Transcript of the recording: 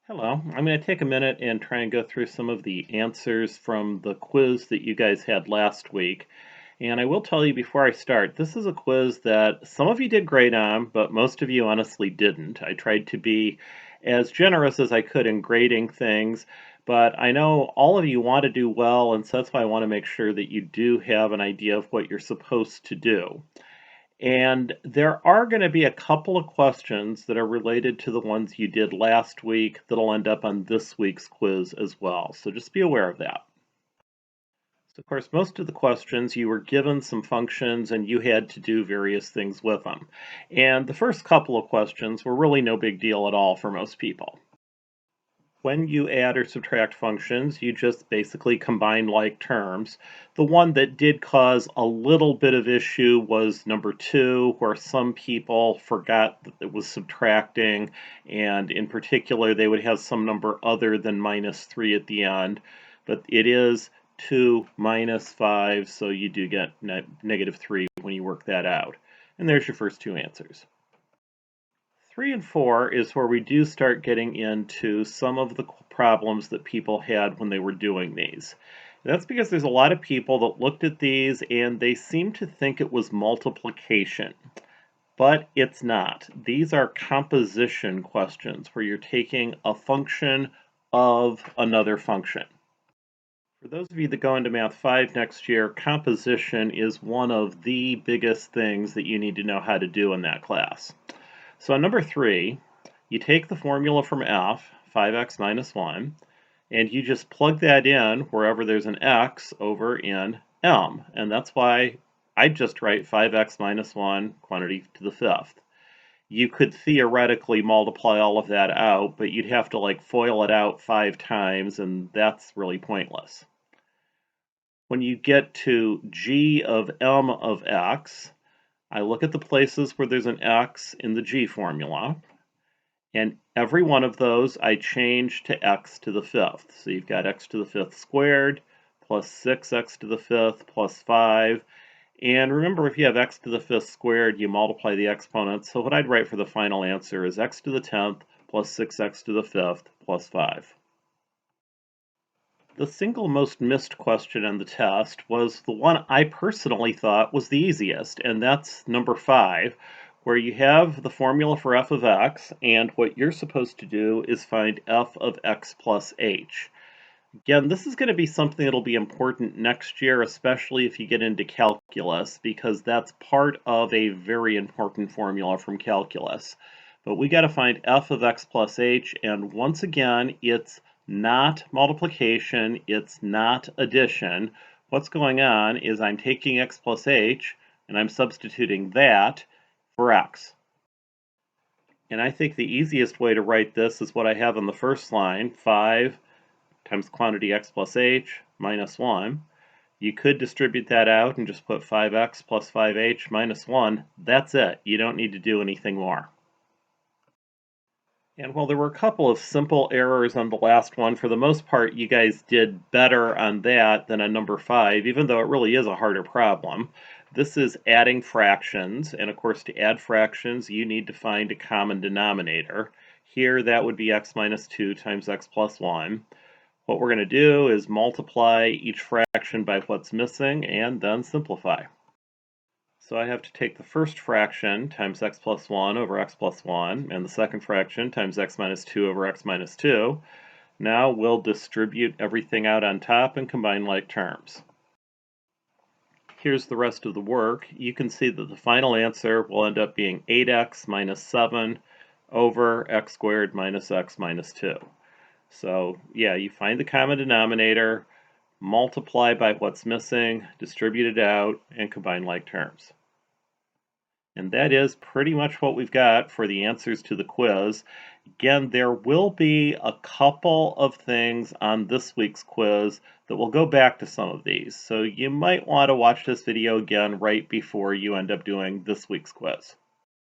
Hello. I'm going to take a minute and try and go through some of the answers from the quiz that you guys had last week. And I will tell you before I start, this is a quiz that some of you did great on, but most of you honestly didn't. I tried to be as generous as I could in grading things, but I know all of you want to do well, and so that's why I want to make sure that you do have an idea of what you're supposed to do. And there are going to be a couple of questions that are related to the ones you did last week that'll end up on this week's quiz as well. So just be aware of that. So of course, most of the questions you were given some functions and you had to do various things with them. And the first couple of questions were really no big deal at all for most people. When you add or subtract functions, you just basically combine like terms. The one that did cause a little bit of issue was number 2, where some people forgot that it was subtracting, and in particular, they would have some number other than -3 at the end. But it is 2 minus 5, so you do get -3 when you work that out. And there's your first two answers. 3 and 4 is where we do start getting into some of the problems that people had when they were doing these. That's because there's a lot of people that looked at these and they seem to think it was multiplication, but it's not. These are composition questions where you're taking a function of another function. For those of you that go into Math 5 next year, composition is one of the biggest things that you need to know how to do in that class. So on number 3, you take the formula from f, 5x minus 1, and you just plug that in wherever there's an x over in m. And that's why I just write 5x minus 1 quantity to the fifth. You could theoretically multiply all of that out, but you'd have to like FOIL it out 5 times, and that's really pointless. When you get to g of m of x, I look at the places where there's an x in the g formula, and every one of those I change to x to the fifth. So you've got x to the fifth squared plus 6x to the fifth plus 5. And remember, if you have x to the fifth squared, you multiply the exponents. So what I'd write for the final answer is x to the 10th plus 6x to the fifth plus 5. The single most missed question on the test was the one I personally thought was the easiest, and that's number 5, where you have the formula for f of x, and what you're supposed to do is find f of x plus h. Again, this is going to be something that'll be important next year, especially if you get into calculus, because that's part of a very important formula from calculus. But we got to find f of x plus h, and once again, it's not multiplication, it's not addition. What's going on is I'm taking x plus h, and I'm substituting that for x. And I think the easiest way to write this is what I have on the first line, 5 times quantity x plus h minus 1. You could distribute that out and just put 5x plus 5h minus 1. That's it. You don't need to do anything more. And while there were a couple of simple errors on the last one, for the most part, you guys did better on that than on number 5, even though it really is a harder problem. This is adding fractions, and of course, to add fractions, you need to find a common denominator. Here, that would be x minus 2 times x plus 1. What we're going to do is multiply each fraction by what's missing, and then simplify. So I have to take the first fraction times x plus 1 over x plus 1, and the second fraction times x minus 2 over x minus 2. Now we'll distribute everything out on top and combine like terms. Here's the rest of the work. You can see that the final answer will end up being 8x minus 7 over x squared minus x minus 2. So yeah, you find the common denominator, multiply by what's missing, distribute it out, and combine like terms. And that is pretty much what we've got for the answers to the quiz. Again, there will be a couple of things on this week's quiz that will go back to some of these. So you might want to watch this video again right before you end up doing this week's quiz.